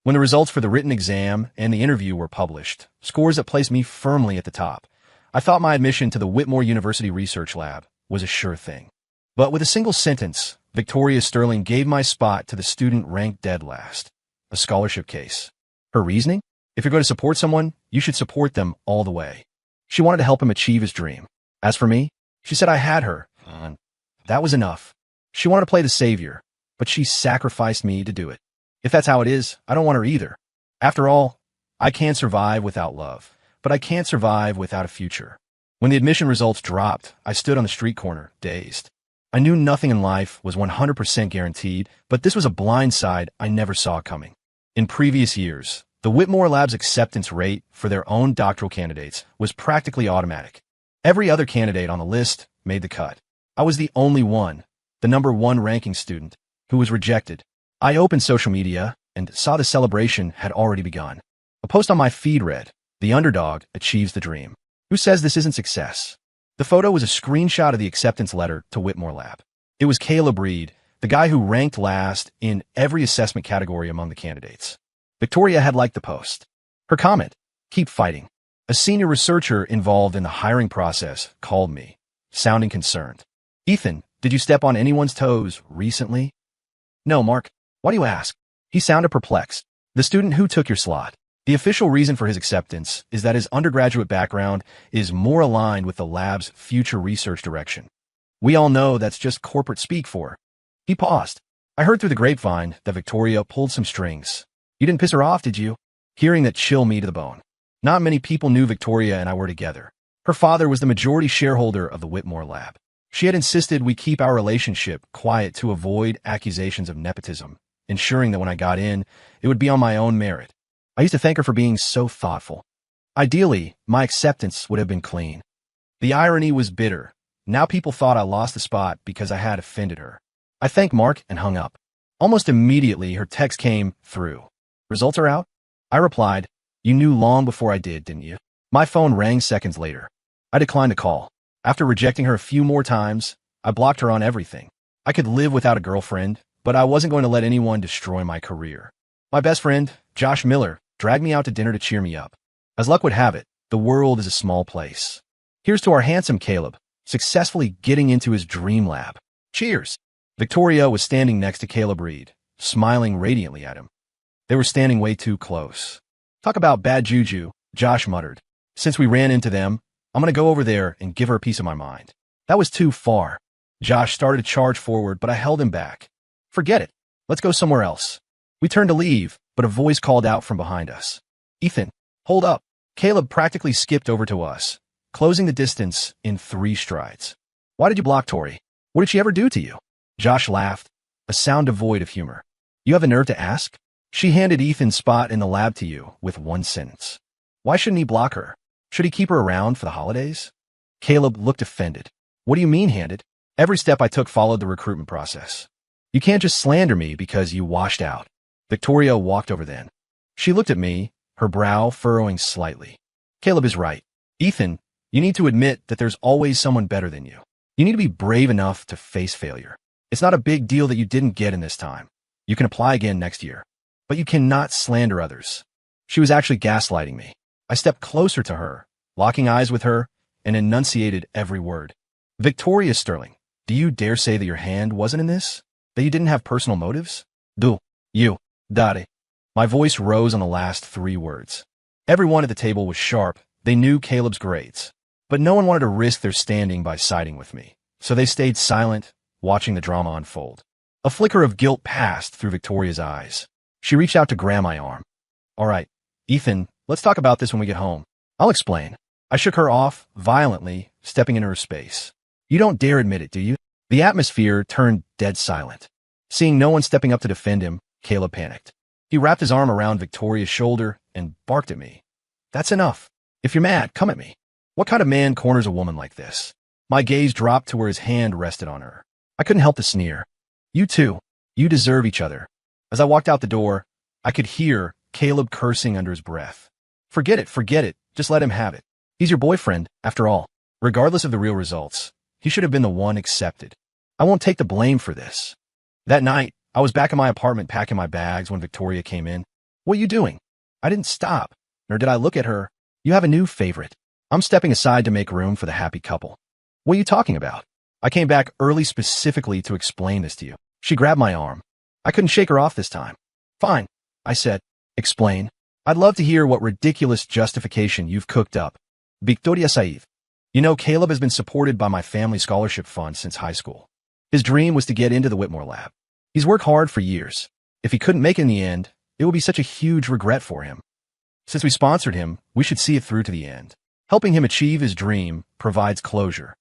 When the results for the written exam and the interview were published, scores that placed me firmly at the top, I thought my admission to the Whitmore University Research Lab was a sure thing. But with a single sentence, Victoria Sterling gave my spot to the student ranked dead last. A scholarship case. Her reasoning? If you're going to support someone, you should support them all the way. She wanted to help him achieve his dream. As for me, she said I had her. That was enough. She wanted to play the savior, but she sacrificed me to do it. If that's how it is, I don't want her either. After all, I can't survive without love, but I can't survive without a future. When the admission results dropped, I stood on the street corner, dazed. I knew nothing in life was 100% guaranteed, but this was a blind side I never saw coming. In previous years, the Whitmore Lab's acceptance rate for their own doctoral candidates was practically automatic. Every other candidate on the list made the cut. I was the only one, the #1 ranking student, who was rejected. I opened social media and saw the celebration had already begun. A post on my feed read, "The underdog achieves the dream. Who says this isn't success?" The photo was a screenshot of the acceptance letter to Whitmore Lab. It was Caleb Reed, the guy who ranked last in every assessment category among the candidates. Victoria had liked the post. Her comment, "Keep fighting." A senior researcher involved in the hiring process called me, sounding concerned. "Ethan, did you step on anyone's toes recently?" "No, Mark. Why do you ask?" He sounded perplexed. "The student who took your slot. The official reason for his acceptance is that his undergraduate background is more aligned with the lab's future research direction. We all know that's just corporate speak for." He paused. I heard through the grapevine that Victoria pulled some strings. "You didn't piss her off, did you?" Hearing that chilled me to the bone. Not many people knew Victoria and I were together. Her father was the majority shareholder of the Whitmore Lab. She had insisted we keep our relationship quiet to avoid accusations of nepotism, ensuring that when I got in, it would be on my own merit. I used to thank her for being so thoughtful. Ideally, my acceptance would have been clean. The irony was bitter. Now people thought I lost the spot because I had offended her. I thanked Mark and hung up. Almost immediately, her text came through. "Results are out?" I replied, "You knew long before I did, didn't you?" My phone rang seconds later. I declined the call. After rejecting her a few more times, I blocked her on everything. I could live without a girlfriend, but I wasn't going to let anyone destroy my career. My best friend, Josh Miller, dragged me out to dinner to cheer me up. As luck would have it, the world is a small place. Here's to our handsome Caleb, successfully getting into his dream lab. Cheers! Victoria was standing next to Caleb Reed, smiling radiantly at him. They were standing way too close. "Talk about bad juju," Josh muttered. "Since we ran into them, I'm going to go over there and give her a piece of my mind." That was too far. Josh started to charge forward, but I held him back. "Forget it. Let's go somewhere else." We turned to leave, but a voice called out from behind us. "Ethan, hold up." Caleb practically skipped over to us, closing the distance in 3 strides. "Why did you block Tori? What did she ever do to you?" Josh laughed, a sound devoid of humor. "You have the nerve to ask? She handed Ethan's spot in the lab to you with 1 sentence. Why shouldn't he block her? Should he keep her around for the holidays?" Caleb looked offended. "What do you mean handed? Every step I took followed the recruitment process. You can't just slander me because you washed out." Victoria walked over then. She looked at me, her brow furrowing slightly. "Caleb is right. Ethan, you need to admit that there's always someone better than you. You need to be brave enough to face failure. It's not a big deal that you didn't get in this time. You can apply again next year. But you cannot slander others." She was actually gaslighting me. I stepped closer to her, locking eyes with her, and enunciated every word. "Victoria Sterling, do you dare say that your hand wasn't in this? That you didn't have personal motives? Do you, dare?" My voice rose on the last 3 words. Everyone at the table was sharp. They knew Caleb's grades. But no one wanted to risk their standing by siding with me. So they stayed silent, watching the drama unfold. A flicker of guilt passed through Victoria's eyes. She reached out to grab my arm. "All right, Ethan, let's talk about this when we get home. I'll explain." I shook her off, violently, stepping into her space. "You don't dare admit it, do you?" The atmosphere turned dead silent. Seeing no one stepping up to defend him, Caleb panicked. He wrapped his arm around Victoria's shoulder and barked at me. "That's enough. If you're mad, come at me." What kind of man corners a woman like this? My gaze dropped to where his hand rested on her. I couldn't help the sneer. "You two. You deserve each other." As I walked out the door, I could hear Caleb cursing under his breath. Forget it. Just let him have it. He's your boyfriend, after all. Regardless of the real results, he should have been the one accepted. I won't take the blame for this. That night, I was back in my apartment packing my bags when Victoria came in. What are you doing? I didn't stop, nor did I look at her. You have a new favorite. I'm stepping aside to make room for the happy couple. What are you talking about? I came back early specifically to explain this to you. She grabbed my arm. I couldn't shake her off this time. Fine, I said. Explain. I'd love to hear what ridiculous justification you've cooked up. Victoria Said. You know, Caleb has been supported by my family scholarship fund since high school. His dream was to get into the Whitmore lab. He's worked hard for years. If he couldn't make it in the end, it would be such a huge regret for him. Since we sponsored him, we should see it through to the end. Helping him achieve his dream provides closure.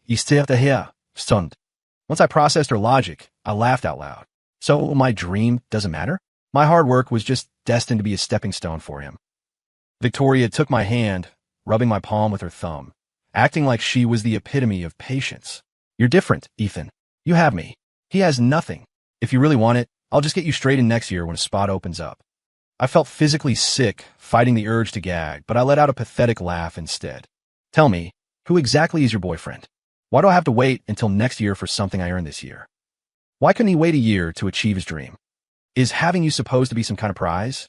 Isteh daher, stund. Once I processed her logic, I laughed out loud. So my dream doesn't matter? My hard work was just destined to be a stepping stone for him. Victoria took my hand, rubbing my palm with her thumb, acting like she was the epitome of patience. You're different, Ethan. You have me. He has nothing. If you really want it, I'll just get you straight in next year when a spot opens up. I felt physically sick, fighting the urge to gag, but I let out a pathetic laugh instead. Tell me, who exactly is your boyfriend? Why do I have to wait until next year for something I earned this year? Why couldn't he wait a year to achieve his dream? Is having you supposed to be some kind of prize?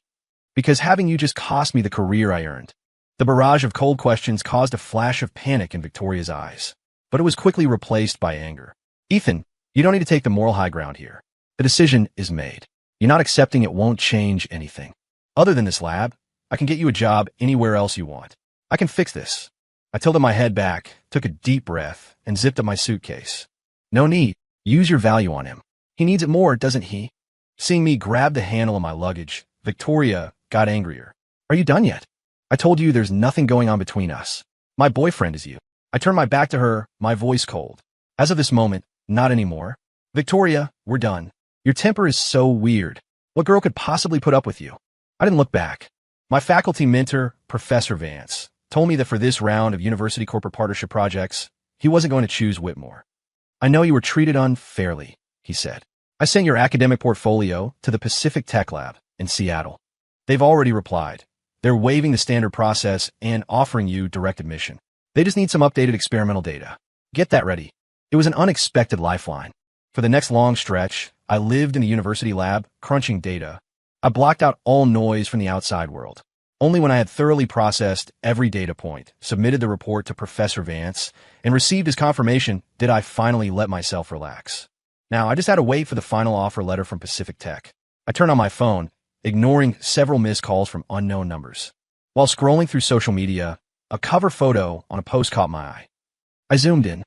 Because having you just cost me the career I earned. The barrage of cold questions caused a flash of panic in Victoria's eyes, but it was quickly replaced by anger. Ethan, you don't need to take the moral high ground here. The decision is made. You're not accepting it won't change anything. Other than this lab, I can get you a job anywhere else you want. I can fix this. I tilted my head back, took a deep breath, and zipped up my suitcase. No need. Use your value on him. He needs it more, doesn't he? Seeing me grab the handle of my luggage, Victoria got angrier. Are you done yet? I told you there's nothing going on between us. My boyfriend is you. I turned my back to her, my voice cold. As of this moment, not anymore. Victoria, we're done. Your temper is so weird. What girl could possibly put up with you? I didn't look back. My faculty mentor, Professor Vance, told me that for this round of university corporate partnership projects, he wasn't going to choose Whitmore. I know you were treated unfairly, he said. I sent your academic portfolio to the Pacific Tech Lab in Seattle. They've already replied. They're waiving the standard process and offering you direct admission. They just need some updated experimental data. Get that ready. It was an unexpected lifeline. For the next long stretch, I lived in the university lab, crunching data. I blocked out all noise from the outside world. Only when I had thoroughly processed every data point, submitted the report to Professor Vance, and received his confirmation did I finally let myself relax. Now, I just had to wait for the final offer letter from Pacific Tech. I turned on my phone, ignoring several missed calls from unknown numbers. While scrolling through social media, a cover photo on a post caught my eye. I zoomed in.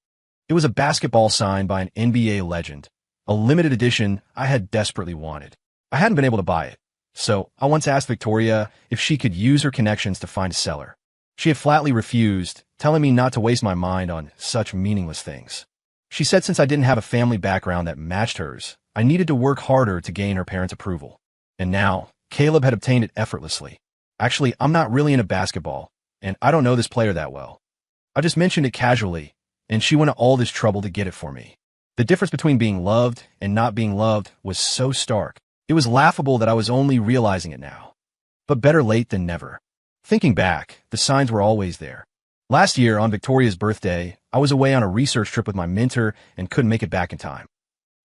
It was a basketball signed by an NBA legend, a limited edition I had desperately wanted. I hadn't been able to buy it, so I once asked Victoria if she could use her connections to find a seller. She had flatly refused, telling me not to waste my mind on such meaningless things. She said since I didn't have a family background that matched hers, I needed to work harder to gain her parents' approval. And now, Caleb had obtained it effortlessly. Actually, I'm not really into basketball, and I don't know this player that well. I just mentioned it casually, and she went to all this trouble to get it for me. The difference between being loved and not being loved was so stark. It was laughable that I was only realizing it now. But better late than never. Thinking back, the signs were always there. Last year, on Victoria's birthday, I was away on a research trip with my mentor and couldn't make it back in time.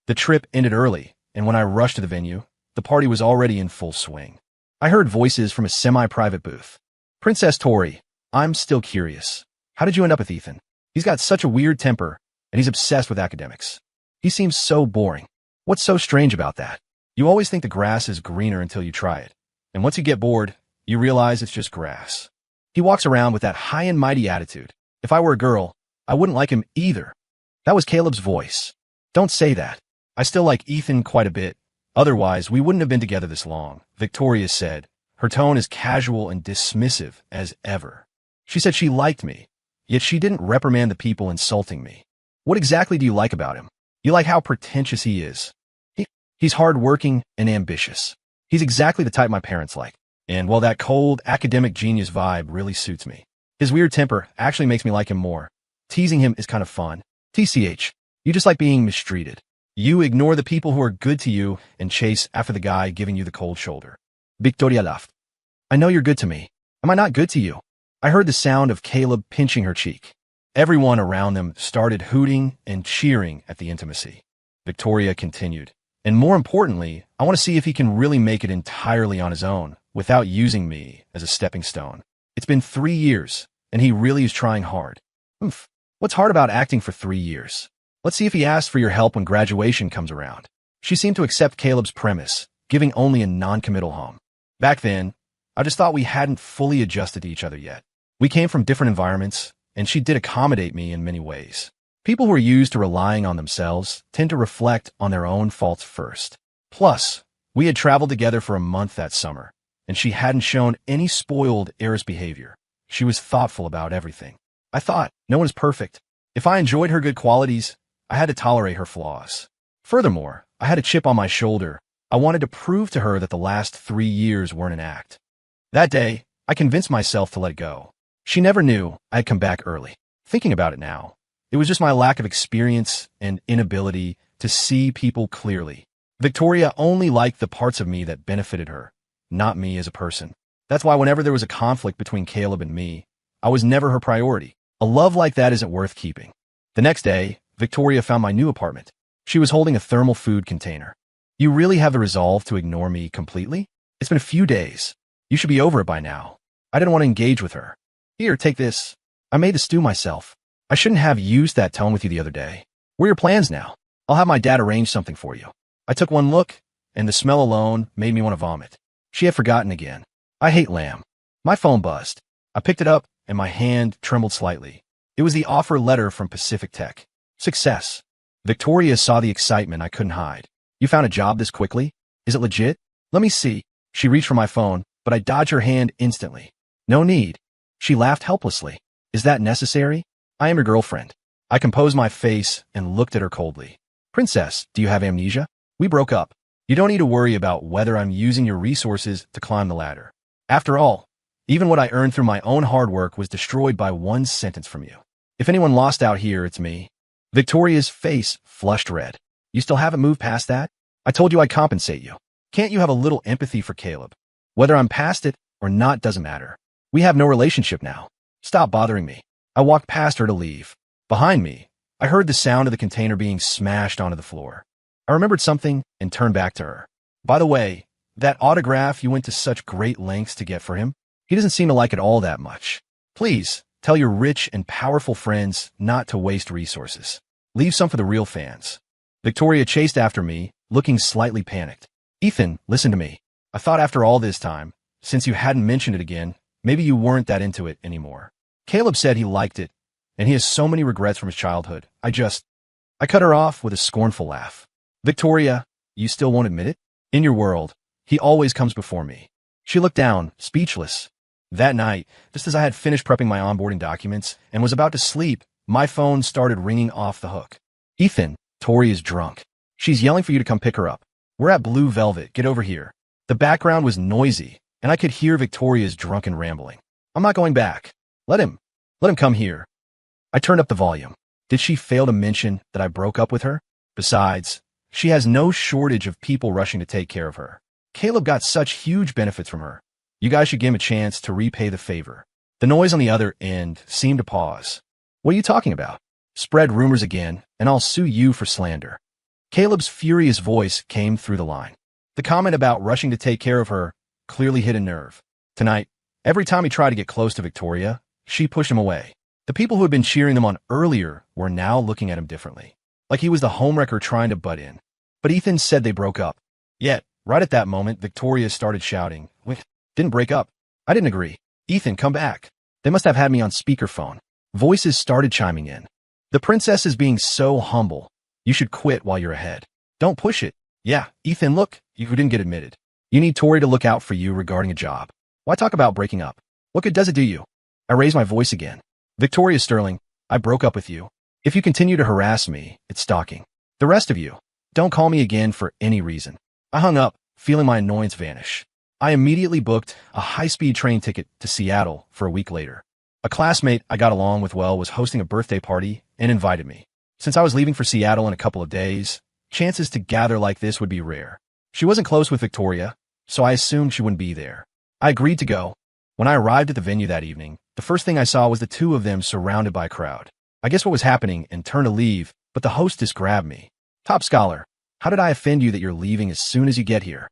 The trip ended early, and when I rushed to the venue, the party was already in full swing. I heard voices from a semi-private booth. Princess Tori, I'm still curious. How did you end up with Ethan? He's got such a weird temper, and he's obsessed with academics. He seems so boring. What's so strange about that? You always think the grass is greener until you try it. And once you get bored, you realize it's just grass. He walks around with that high and mighty attitude. If I were a girl, I wouldn't like him either. That was Caleb's voice. Don't say that. I still like Ethan quite a bit. Otherwise, we wouldn't have been together this long, Victoria said. Her tone as casual and dismissive as ever. She said she liked me, yet she didn't reprimand the people insulting me. What exactly do you like about him? You like how pretentious he is. He's hardworking and ambitious. He's exactly the type my parents like. And while that cold, academic genius vibe really suits me, his weird temper actually makes me like him more. Teasing him is kind of fun. TCH, you just like being mistreated. You ignore the people who are good to you and chase after the guy giving you the cold shoulder. Victoria laughed. I know you're good to me. Am I not good to you? I heard the sound of Caleb pinching her cheek. Everyone around them started hooting and cheering at the intimacy. Victoria continued. And more importantly, I want to see if he can really make it entirely on his own, without using me as a stepping stone. It's been 3 years, and he really is trying hard. Oof. What's hard about acting for 3 years? Let's see if he asks for your help when graduation comes around. She seemed to accept Caleb's premise, giving only a non-committal hum. Back then, I just thought we hadn't fully adjusted to each other yet. We came from different environments, and she did accommodate me in many ways. People who are used to relying on themselves tend to reflect on their own faults first. Plus, we had traveled together for a month that summer, and she hadn't shown any spoiled heiress behavior. She was thoughtful about everything. I thought, no one is perfect. If I enjoyed her good qualities, I had to tolerate her flaws. Furthermore, I had a chip on my shoulder. I wanted to prove to her that the last 3 years weren't an act. That day, I convinced myself to let it go. She never knew I had come back early. Thinking about it now, it was just my lack of experience and inability to see people clearly. Victoria only liked the parts of me that benefited her, not me as a person. That's why whenever there was a conflict between Caleb and me, I was never her priority. A love like that isn't worth keeping. The next day, Victoria found my new apartment. She was holding a thermal food container. You really have the resolve to ignore me completely? It's been a few days. You should be over it by now. I didn't want to engage with her. Here, take this. I made the stew myself. I shouldn't have used that tone with you the other day. What are your plans now? I'll have my dad arrange something for you. I took one look, and the smell alone made me want to vomit. She had forgotten again. I hate lamb. My phone buzzed. I picked it up, and my hand trembled slightly. It was the offer letter from Pacific Tech. Success. Victoria saw the excitement I couldn't hide. You found a job this quickly? Is it legit? Let me see. She reached for my phone, but I dodged her hand instantly. No need. She laughed helplessly. Is that necessary? I am your girlfriend. I composed my face and looked at her coldly. Princess, do you have amnesia? We broke up. You don't need to worry about whether I'm using your resources to climb the ladder. After all, even what I earned through my own hard work was destroyed by one sentence from you. If anyone lost out here, it's me. Victoria's face flushed red. You still haven't moved past that? I told you I'd compensate you. Can't you have a little empathy for Caleb? Whether I'm past it or not doesn't matter. We have no relationship now. Stop bothering me. I walked past her to leave. Behind me, I heard the sound of the container being smashed onto the floor. I remembered something and turned back to her. By the way, that autograph you went to such great lengths to get for him, he doesn't seem to like it all that much. Please, tell your rich and powerful friends not to waste resources. Leave some for the real fans. Victoria chased after me, looking slightly panicked. Ethan, listen to me. I thought after all this time, since you hadn't mentioned it again, maybe you weren't that into it anymore. Caleb said he liked it, and he has so many regrets from his childhood. I cut her off with a scornful laugh. Victoria, you still won't admit it? In your world, he always comes before me. She looked down, speechless. That night, just as I had finished prepping my onboarding documents and was about to sleep, my phone started ringing off the hook. Ethan, Tori is drunk. She's yelling for you to come pick her up. We're at Blue Velvet, get over here. The background was noisy, and I could hear Victoria's drunken rambling. I'm not going back. Let him come here. I turned up the volume. Did she fail to mention that I broke up with her? Besides, she has no shortage of people rushing to take care of her. Caleb got such huge benefits from her. You guys should give him a chance to repay the favor. The noise on the other end seemed to pause. What are you talking about? Spread rumors again, and I'll sue you for slander. Caleb's furious voice came through the line. The comment about rushing to take care of her clearly hit a nerve. Tonight, every time he tried to get close to Victoria, she pushed him away. The people who had been cheering them on earlier were now looking at him differently, like he was the homewrecker trying to butt in. But Ethan said they broke up. Yet, right at that moment, Victoria started shouting, "Wait, didn't break up." I didn't agree. Ethan, come back. They must have had me on speakerphone. Voices started chiming in. The princess is being so humble. You should quit while you're ahead. Don't push it. Yeah, Ethan, look, you didn't get admitted. You need Tori to look out for you regarding a job. Why talk about breaking up? What good does it do you? I raised my voice again. Victoria Sterling, I broke up with you. If you continue to harass me, it's stalking. The rest of you, don't call me again for any reason. I hung up, feeling my annoyance vanish. I immediately booked a high-speed train ticket to Seattle for a week later. A classmate I got along with well was hosting a birthday party and invited me. Since I was leaving for Seattle in a couple of days, chances to gather like this would be rare. She wasn't close with Victoria, so I assumed she wouldn't be there. I agreed to go. When I arrived at the venue that evening, the first thing I saw was the two of them surrounded by a crowd. I guessed what was happening and turned to leave, but the hostess grabbed me. Top scholar, how did I offend you that you're leaving as soon as you get here?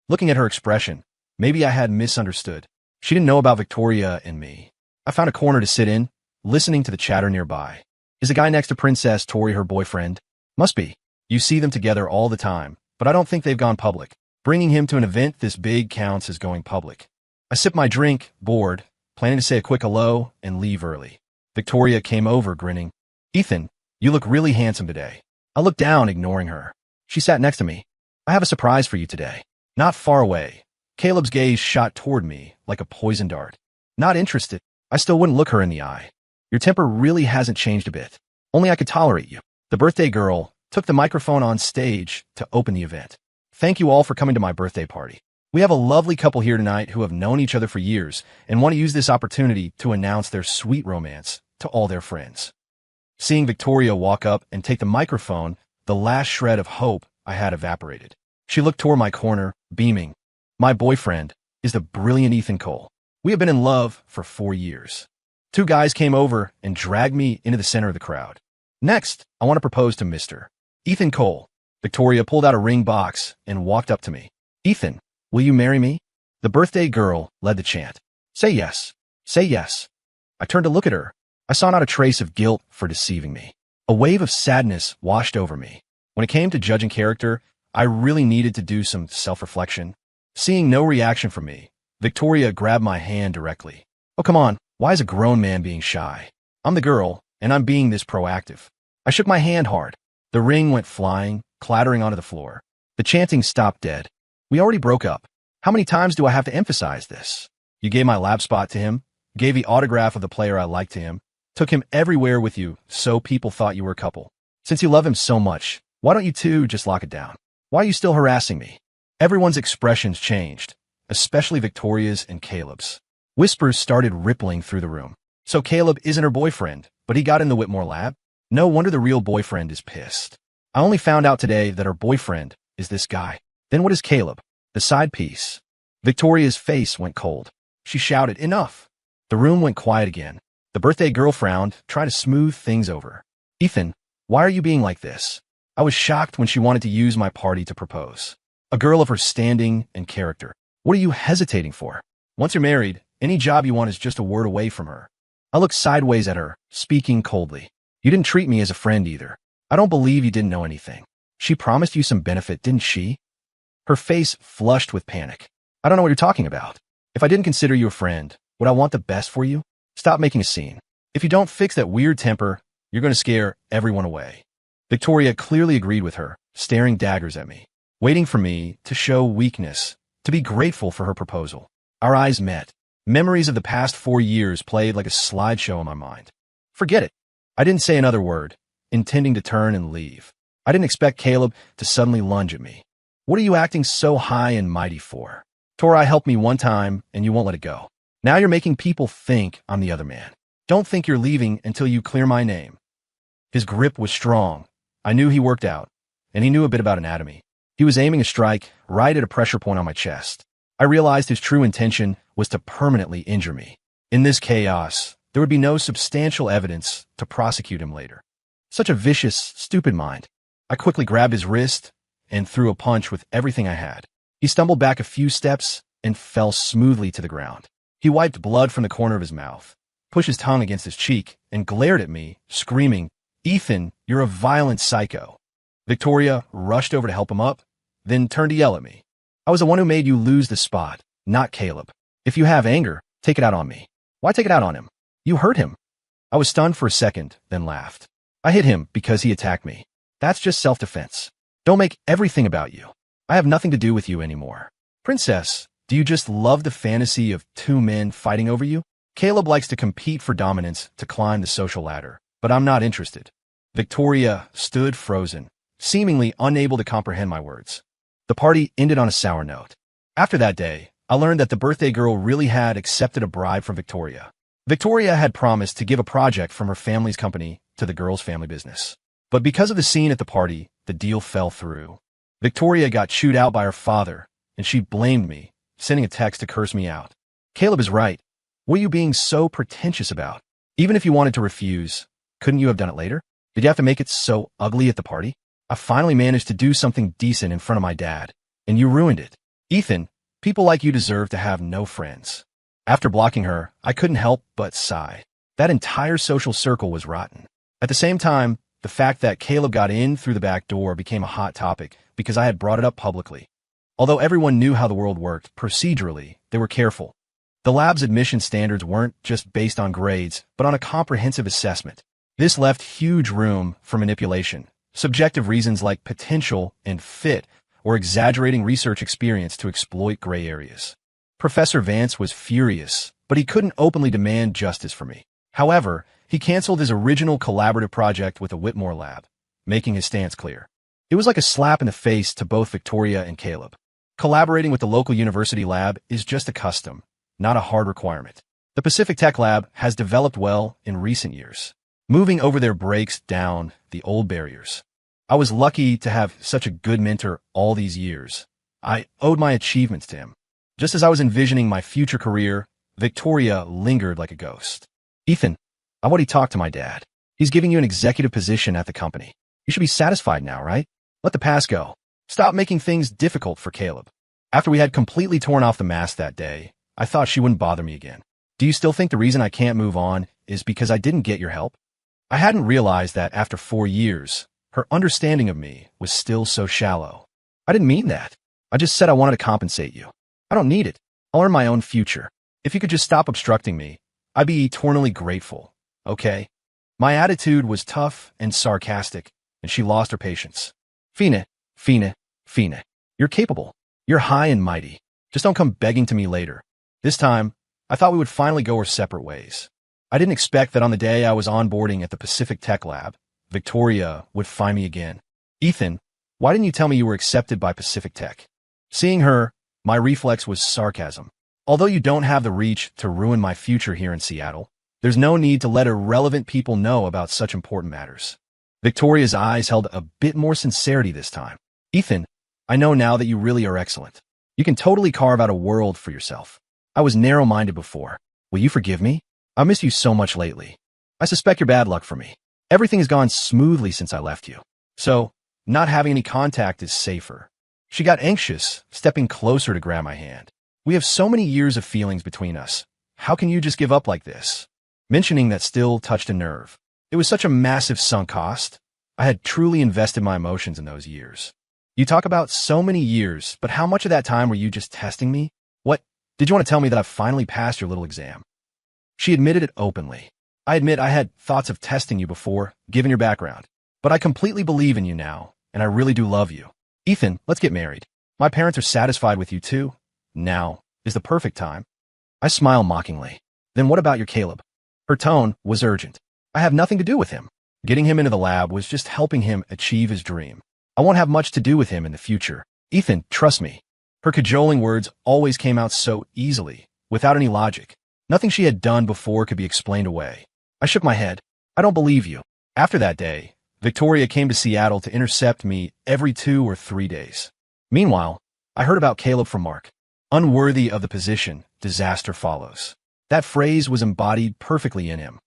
Looking at her expression, Maybe I had misunderstood. She didn't know about Victoria and me. I found a corner to sit in, listening to the chatter nearby. Is the guy next to Princess Tori her boyfriend? Must be. You see them together all the time, but I don't think they've gone public. Bringing him to an event this big counts as going public. I sipped my drink, bored, planning to say a quick hello and leave early. Victoria came over, grinning. Ethan, you look really handsome today. I looked down, ignoring her. She sat next to me. I have a surprise for you today. Not far away. Caleb's gaze shot toward me like a poison dart. Not interested. I still wouldn't look her in the eye. Your temper really hasn't changed a bit. Only I could tolerate you. The birthday girl took the microphone on stage to open the event. Thank you all for coming to my birthday party. We have a lovely couple here tonight who have known each other for years and want to use this opportunity to announce their sweet romance to all their friends. Seeing Victoria walk up and take the microphone, the last shred of hope I had evaporated. She looked toward my corner, beaming. My boyfriend is the brilliant Ethan Cole. We have been in love for 4 years. 2 guys came over and dragged me into the center of the crowd. Next, I want to propose to Mr. Ethan Cole. Victoria pulled out a ring box and walked up to me. Ethan, will you marry me? The birthday girl led the chant. Say yes. Say yes. I turned to look at her. I saw not a trace of guilt for deceiving me. A wave of sadness washed over me. When it came to judging character, I really needed to do some self-reflection. Seeing no reaction from me, Victoria grabbed my hand directly. Oh, come on. Why is a grown man being shy? I'm the girl, and I'm being this proactive. I shook my hand hard. The ring went flying, clattering onto the floor. The chanting stopped dead. We already broke up. How many times do I have to emphasize this? You gave my lap spot to him, gave the autograph of the player I liked to him, took him everywhere with you so people thought you were a couple. Since you love him so much, why don't you two just lock it down? Why are you still harassing me? Everyone's expressions changed, especially Victoria's and Caleb's. Whispers started rippling through the room. So Caleb isn't her boyfriend, but he got in the Whitmore lab? No wonder the real boyfriend is pissed. I only found out today that her boyfriend is this guy. Then what is Caleb? The side piece. Victoria's face went cold. She shouted, enough. The room went quiet again. The birthday girl frowned, trying to smooth things over. Ethan, why are you being like this? I was shocked when she wanted to use my party to propose. A girl of her standing and character. What are you hesitating for? Once you're married, any job you want is just a word away from her. I looked sideways at her, speaking coldly. You didn't treat me as a friend either. I don't believe you didn't know anything. She promised you some benefit, didn't she? Her face flushed with panic. I don't know what you're talking about. If I didn't consider you a friend, would I want the best for you? Stop making a scene. If you don't fix that weird temper, you're going to scare everyone away. Victoria clearly agreed with her, staring daggers at me, waiting for me to show weakness, to be grateful for her proposal. Our eyes met. Memories of the past 4 years played like a slideshow in my mind. Forget it. I didn't say another word, intending to turn and leave. I didn't expect Caleb to suddenly lunge at me. What are you acting so high and mighty for? Tori helped me one time, and you won't let it go. Now you're making people think I'm the other man. Don't think you're leaving until you clear my name. His grip was strong. I knew he worked out, and he knew a bit about anatomy. He was aiming a strike right at a pressure point on my chest. I realized his true intention was to permanently injure me. In this chaos, there would be no substantial evidence to prosecute him later. Such a vicious, stupid mind. I quickly grabbed his wrist and threw a punch with everything I had. He stumbled back a few steps and fell smoothly to the ground. He wiped blood from the corner of his mouth, pushed his tongue against his cheek, and glared at me, screaming, Ethan, you're a violent psycho. Victoria rushed over to help him up, then turned to yell at me. I was the one who made you lose the spot, not Caleb. If you have anger, take it out on me. Why take it out on him? You hurt him. I was stunned for a second, then laughed. I hit him because he attacked me. That's just self-defense. Don't make everything about you. I have nothing to do with you anymore. Princess, do you just love the fantasy of 2 men fighting over you? Caleb likes to compete for dominance to climb the social ladder, but I'm not interested. Victoria stood frozen, seemingly unable to comprehend my words. The party ended on a sour note. After that day, I learned that the birthday girl really had accepted a bribe from Victoria. Victoria had promised to give a project from her family's company to the girl's family business. But because of the scene at the party, the deal fell through. Victoria got chewed out by her father, and she blamed me, sending a text to curse me out. Caleb is right. What are you being so pretentious about? Even if you wanted to refuse, couldn't you have done it later? Did you have to make it so ugly at the party? I finally managed to do something decent in front of my dad, and you ruined it. Ethan, People like you deserve to have no friends. After blocking her, I couldn't help but sigh. That entire social circle was rotten. At the same time, the fact that Caleb got in through the back door became a hot topic because I had brought it up publicly. Although everyone knew how the world worked, procedurally, they were careful. The lab's admission standards weren't just based on grades, but on a comprehensive assessment. This left huge room for manipulation. Subjective reasons like potential and fit, or exaggerating research experience to exploit gray areas. Professor Vance was furious, but he couldn't openly demand justice for me. However, he canceled his original collaborative project with the Whitmore lab, making his stance clear. It was like a slap in the face to both Victoria and Caleb. Collaborating with the local university lab is just a custom, not a hard requirement. The Pacific Tech Lab has developed well in recent years. Moving over there breaks down the old barriers. I was lucky to have such a good mentor all these years. I owed my achievements to him. Just as I was envisioning my future career, Victoria lingered like a ghost. Ethan, I've already talked to my dad. He's giving you an executive position at the company. You should be satisfied now, right? Let the past go. Stop making things difficult for Caleb. After we had completely torn off the mask that day, I thought she wouldn't bother me again. Do you still think the reason I can't move on is because I didn't get your help? I hadn't realized that after 4 years, her understanding of me was still so shallow. I didn't mean that. I just said I wanted to compensate you. I don't need it. I'll earn my own future. If you could just stop obstructing me, I'd be eternally grateful, okay? My attitude was tough and sarcastic, and she lost her patience. Fina, you're capable. You're high and mighty. Just don't come begging to me later. This time, I thought we would finally go our separate ways. I didn't expect that on the day I was onboarding at the Pacific Tech Lab, Victoria would find me again. Ethan, why didn't you tell me you were accepted by Pacific Tech? Seeing her, my reflex was sarcasm. Although you don't have the reach to ruin my future here in Seattle, there's no need to let irrelevant people know about such important matters. Victoria's eyes held a bit more sincerity this time. Ethan, I know now that you really are excellent. You can totally carve out a world for yourself. I was narrow-minded before. Will you forgive me? I miss you so much lately. I suspect you're bad luck for me. Everything has gone smoothly since I left you. So, not having any contact is safer. She got anxious, stepping closer to grab my hand. We have so many years of feelings between us. How can you just give up like this? Mentioning that still touched a nerve. It was such a massive sunk cost. I had truly invested my emotions in those years. You talk about so many years, but how much of that time were you just testing me? What? Did you want to tell me that I've finally passed your little exam? She admitted it openly. I admit I had thoughts of testing you before, given your background. But I completely believe in you now, and I really do love you. Ethan, let's get married. My parents are satisfied with you too. Now is the perfect time. I smile mockingly. Then what about your Caleb? Her tone was urgent. I have nothing to do with him. Getting him into the lab was just helping him achieve his dream. I won't have much to do with him in the future. Ethan, trust me. Her cajoling words always came out so easily, without any logic. Nothing she had done before could be explained away. I shook my head. I don't believe you. After that day, Victoria came to Seattle to intercept me every 2 or 3 days. Meanwhile, I heard about Caleb from Mark. Unworthy of the position, disaster follows. That phrase was embodied perfectly in him.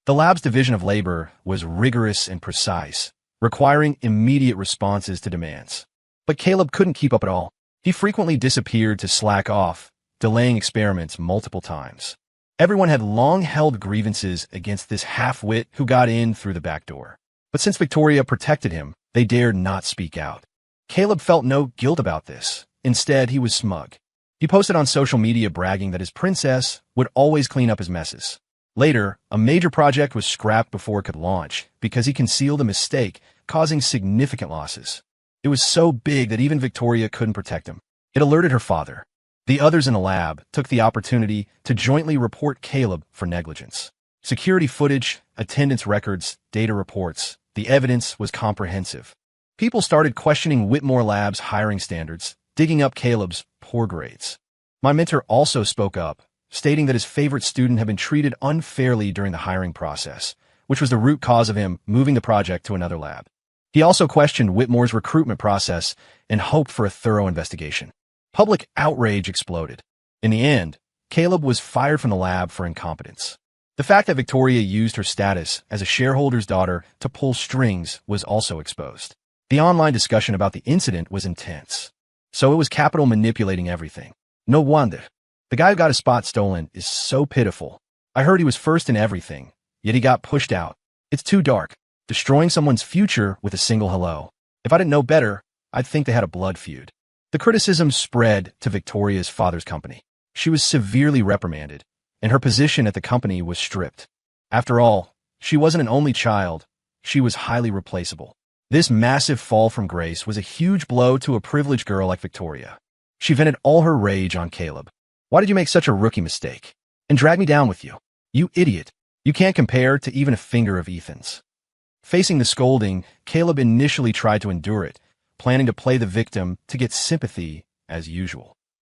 The lab's division of labor was rigorous and precise, requiring immediate responses to demands. But Caleb couldn't keep up at all. He frequently disappeared to slack off, delaying experiments multiple times. Everyone had long held grievances against this half-wit who got in through the back door. But since Victoria protected him, they dared not speak out. Caleb felt no guilt about this. Instead, he was smug. He posted on social media bragging that his princess would always clean up his messes. Later, a major project was scrapped before it could launch because he concealed a mistake, causing significant losses. It was so big that even Victoria couldn't protect him. It alerted her father. The others in the lab took the opportunity to jointly report Caleb for negligence. Security footage, attendance records, data reports, the evidence was comprehensive. People started questioning Whitmore Lab's hiring standards, digging up Caleb's poor grades. My mentor also spoke up, stating that his favorite student had been treated unfairly during the hiring process, which was the root cause of him moving the project to another lab. He also questioned Whitmore's recruitment process and hoped for a thorough investigation. Public outrage exploded. In the end, Caleb was fired from the lab for incompetence. The fact that Victoria used her status as a shareholder's daughter to pull strings was also exposed. The online discussion about the incident was intense. So it was Capital manipulating everything. No wonder. The guy who got his spot stolen is so pitiful. I heard he was first in everything, yet he got pushed out. It's too dark. Destroying someone's future with a single hello. If I didn't know better, I'd think they had a blood feud. The criticism spread to Victoria's father's company. She was severely reprimanded, and her position at the company was stripped. After all, she wasn't an only child. She was highly replaceable. This massive fall from grace was a huge blow to a privileged girl like Victoria. She vented all her rage on Caleb. Why did you make such a rookie mistake? And drag me down with you? You idiot. You can't compare to even a finger of Ethan's. Facing the scolding, Caleb initially tried to endure it, planning to play the victim to get sympathy as usual.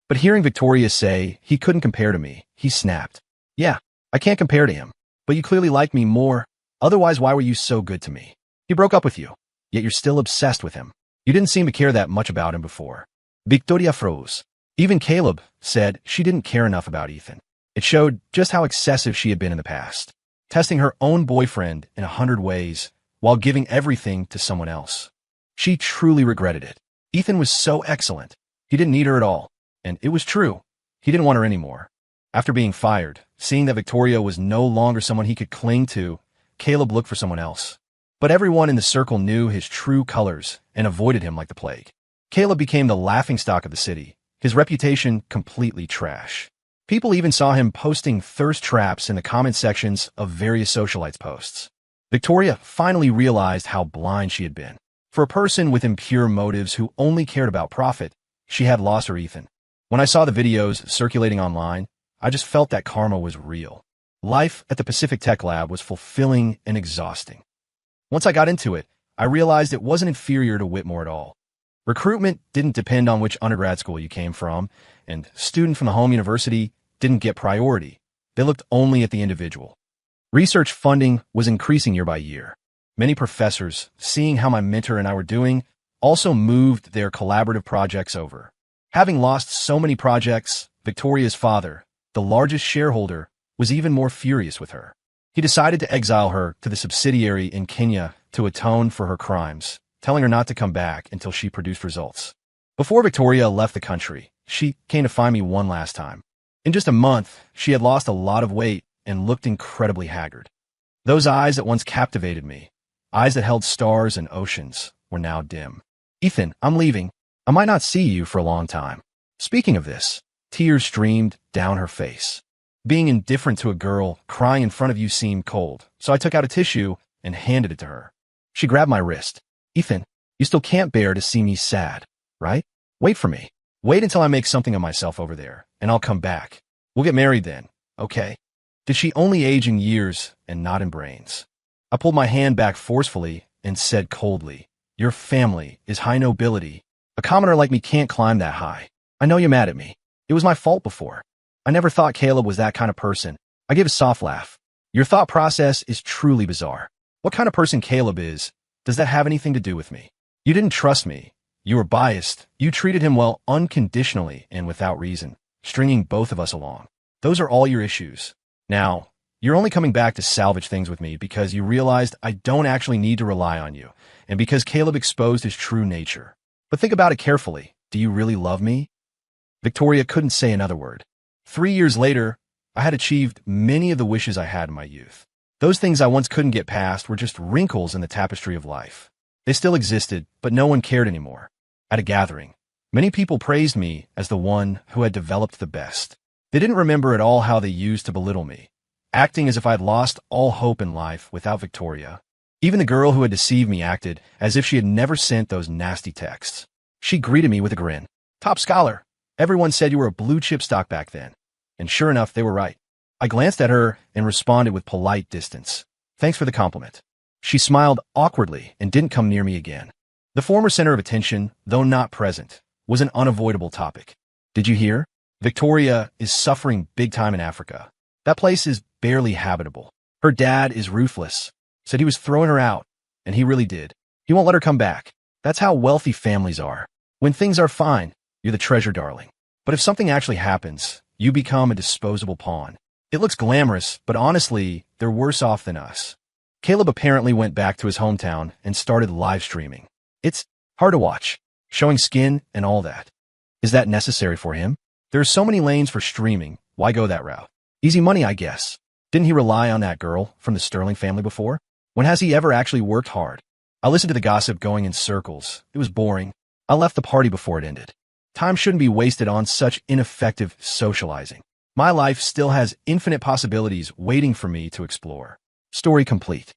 But hearing Victoria say he couldn't compare to me, he snapped. Yeah, I can't compare to him, but you clearly like me more. Otherwise, why were you so good to me? He broke up with you, yet you're still obsessed with him. You didn't seem to care that much about him before. Victoria froze. Even Caleb said she didn't care enough about Ethan. It showed just how excessive she had been in the past, testing her own boyfriend in 100 ways while giving everything to someone else. She truly regretted it. Ethan was so excellent. He didn't need her at all. And it was true. He didn't want her anymore. After being fired, seeing that Victoria was no longer someone he could cling to, Caleb looked for someone else. But everyone in the circle knew his true colors and avoided him like the plague. Caleb became the laughingstock of the city, his reputation completely trash. People even saw him posting thirst traps in the comment sections of various socialites' posts. Victoria finally realized how blind she had been. For a person with impure motives who only cared about profit, she had lost her Ethan. When I saw the videos circulating online, I just felt that karma was real. Life at the Pacific Tech Lab was fulfilling and exhausting. Once I got into it, I realized it wasn't inferior to Whitmore at all. Recruitment didn't depend on which undergrad school you came from, and student from the home university didn't get priority. They looked only at the individual. Research funding was increasing year by year. Many professors, seeing how my mentor and I were doing, also moved their collaborative projects over. Having lost so many projects, Victoria's father, the largest shareholder, was even more furious with her. He decided to exile her to the subsidiary in Kenya to atone for her crimes, telling her not to come back until she produced results. Before Victoria left the country, she came to find me one last time. In just a month, she had lost a lot of weight and looked incredibly haggard. Those eyes that once captivated me, eyes that held stars and oceans, were now dim. Ethan, I'm leaving. I might not see you for a long time. Speaking of this, tears streamed down her face. Being indifferent to a girl crying in front of you seemed cold, so I took out a tissue and handed it to her. She grabbed my wrist. Ethan, you still can't bear to see me sad, right? Wait for me. Wait until I make something of myself over there, and I'll come back. We'll get married then, okay? Did she only age in years and not in brains? I pulled my hand back forcefully and said coldly, your family is high nobility. A commoner like me can't climb that high. I know you're mad at me. It was my fault before. I never thought Caleb was that kind of person. I gave a soft laugh. Your thought process is truly bizarre. What kind of person Caleb is, does that have anything to do with me? You didn't trust me. You were biased. You treated him well unconditionally and without reason, stringing both of us along. Those are all your issues. Now, you're only coming back to salvage things with me because you realized I don't actually need to rely on you, and because Caleb exposed his true nature. But think about it carefully. Do you really love me? Victoria couldn't say another word. 3 years later, I had achieved many of the wishes I had in my youth. Those things I once couldn't get past were just wrinkles in the tapestry of life. They still existed, but no one cared anymore. At a gathering, many people praised me as the one who had developed the best. They didn't remember at all how they used to belittle me, acting as if I'd lost all hope in life without Victoria. Even the girl who had deceived me acted as if she had never sent those nasty texts. She greeted me with a grin. Top scholar. Everyone said you were a blue-chip stock back then. And sure enough, they were right. I glanced at her and responded with polite distance. Thanks for the compliment. She smiled awkwardly and didn't come near me again. The former center of attention, though not present, was an unavoidable topic. Did you hear? Victoria is suffering big time in Africa. That place is barely habitable. Her dad is ruthless. Said he was throwing her out, and he really did. He won't let her come back. That's how wealthy families are. When things are fine, you're the treasure darling. But if something actually happens, you become a disposable pawn. It looks glamorous, but honestly, they're worse off than us. Caleb apparently went back to his hometown and started live streaming. It's hard to watch, showing skin and all that. Is that necessary for him? There are so many lanes for streaming, why go that route? Easy money, I guess. Didn't he rely on that girl from the Sterling family before? When has he ever actually worked hard? I listened to the gossip going in circles. It was boring. I left the party before it ended. Time shouldn't be wasted on such ineffective socializing. My life still has infinite possibilities waiting for me to explore. Story complete.